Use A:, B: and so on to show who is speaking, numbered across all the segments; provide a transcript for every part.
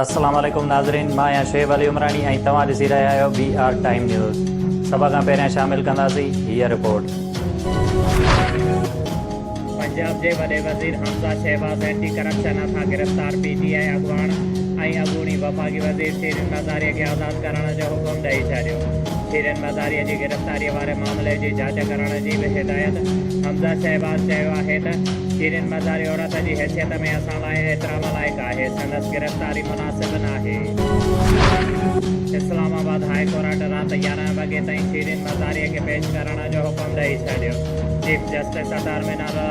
A: अस्सलाम वालेकुम नाज़रीन, मां आहियां शुएब अली उमरानी ऐं तव्हां ॾिसी रहिया आहियो BR टाइम न्यूज़। सभ खां पहिरियां शामिल कंदासीं हीअ रिपोर्ट।
B: पंजाब के वॾे वज़ीर हमज़ा शहबाज़ एंटी करप्शन हथां गिरफ़्तार PTI अॻुवाण ऐं अॻूणी वफ़ाक़ी वज़ीर शीरिन मज़ारिया खे आज़ाद करण जो हुकुम ॾेई छॾियो। शीरिन मज़ारिया जी गिरफ़्तारी वारे मामले जी जांच करण जी बि हिदायत हमज़ा शहबाज़ चयो आहे त शीरिन मज़ारी औरत जी हैसियत में असां लाइ एतिराम लाइक़ु आहे। संदसि गिरफ़्तारी मुनासिब नाहे। इस्लामाबाद हाई कोर्ट राति 11 वॻे ताईं शीरिन मज़ारिया खे पेश करण जो हुकुम ॾेई छॾियो। चीफ जस्टिस अतार मीनारा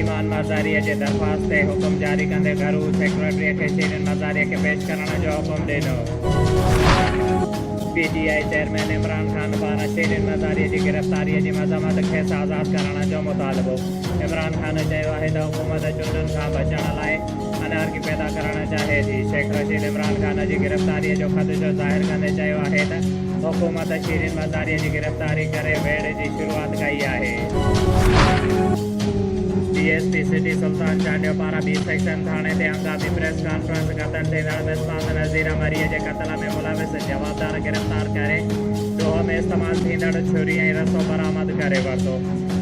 B: ईमान मज़ारिया जे दरख़्वास्त ते हुकुम जारी कंदे घरू सेक्रेटरीअ खे शीरिन मज़ारिया खे पेश करण जो हुकुम ॾिनो। PTI चेयरमैन इमरान ख़ान पारां शीरिन मज़ारिया जी गिरफ़्तारी जी मज़म्मत खेसि आज़ाद करण जो मुतालबो। इमरान ख़ान चयो आहे त हुकूमत चूंडुनि खां बचण लाइ अनारकी पैदा करणु चाहे थी। शेख रशीद इमरान ख़ान जी गिरफ़्तारी जो ख़दशो ज़ाहिर कंदे चयो आहे त हुकूमत शीरिन मज़ारिया जी गिरफ़्तारी करे वेढ़ जी शुरूआत कई आहे। DSP सिटी सुल्तान चांडियो पारां B सेक्शन थाणे ते हंगामी प्रेस कॉन्फ्रेंस क़तल थींदड़ मिसबात नज़ीरा मरीअ जे क़त्ल में मुलविस जवाबदार गिरफ़्तार करे ॾोह में इस्तेमाल थींदड़ छुरी ऐं रसो बरामद करे वरितो।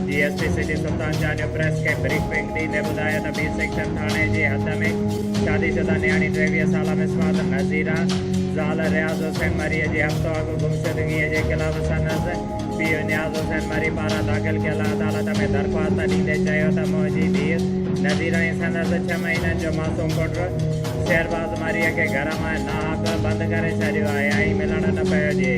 B: DSP city Sultan Chandio press खे ब्रीफिंग ॾींदे ॿुधायो त B सेक्शन थाणे जे हद में शादीशुदा न्याणी 23 साल मिसबात नज़ीरा ज़ाल रियाज़ हुसैन मरीअ जी हफ़्तो अॻु गुमशुदगीअ जे ख़िलाफ़ संदसि पीउ नियाज़ हुसैन मरी पारां दाख़िल कयल अदालत में दरख़्वास्त ॾींदे चयो त मुंहिंजी धीउ नज़ीरा ऐं संदसि 6 महीननि जो मासूम पुटु शहरबाज़ मरीअ खे घर मां नाहक बंदि करे छॾियो आहे ऐं मिलण न पियो हुजे।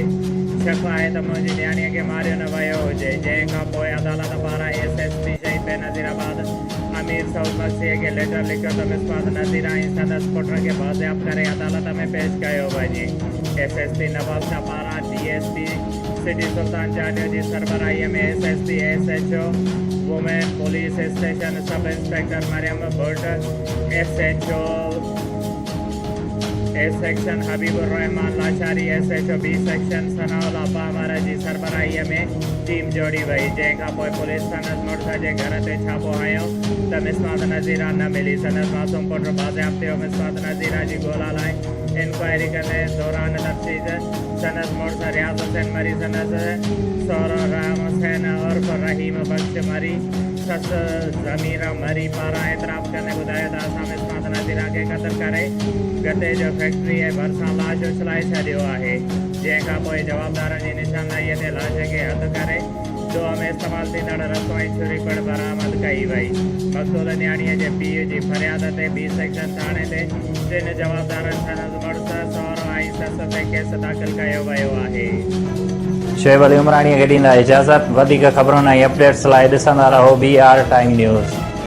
B: शक आहे त मुंहिंजी न्याणीअ खे मारियो न वियो हुजे। जंहिं खां पोइ अदालत पारां SSP शहीद नज़ीराबाद अमीर सऊद मसीह खे लेटर लिखियो त मिसबात नज़ीरा ऐं संदसि पुट खे बाज़ियाब करे अदालत में पेश कयो वञे। SSP नवाब शाह पारां DSP सिटी सुल्तान चांडियो जी सरबराहीअ में SSP SHO women police station sub inspector Mariam Bhutt SHO A section Habibur Rahman Lachari SHO B section Sanaullah Pamar ji सरबराहीअ में टीम जोड़ी वई। जंहिं खां पोइ पुलिस संदसि मुड़ुस जे घर ते छापो हयो त मिसबात नज़ीरा न मिली। संदसि मासूम पुटु बाज़ियाब थियो। मिसबात नज़ीरा जी ॻोल्हा लाइ इंक्वायरी कंदे दौरान तफ़सील संदसि मुड़ुस रियाज़ हुसैन मरी संदसि सहुरो राम हुसैन उर्फ़ रहीम बख्श मरी ससु ज़मीरा मरी पारां एतिराफ़ कंदे ॿुधायो त असां मिसबात नज़ीरा खे क़त्ल करे गते जो फैक्ट्री ऐं भरिसां लाश उछलाए छॾियो आहे। जंहिं खां पोइ जवाबदारनि जी निशानदाहीअ ते लाश खे हथु करे ॾोह में इस्तेमालु थींदड़ रसो ऐं छुरी पिणु बरामद कई वई। मक़तूल न्याणीअ जे पीउ जी फरियाद ते B सेक्शन थाणे ते 3 जवाबदारनि संदसि मुड़ुस सहुरो ऐं ससु ते केस दाख़िल कयो वियो आहे।
A: शुएब अली उमरानी खे ॾींदा इजाज़त। वधीक ख़बरुनि ऐं अपडेट्स लाइ ॾिसंदा रहो BR टाइम न्यूज़।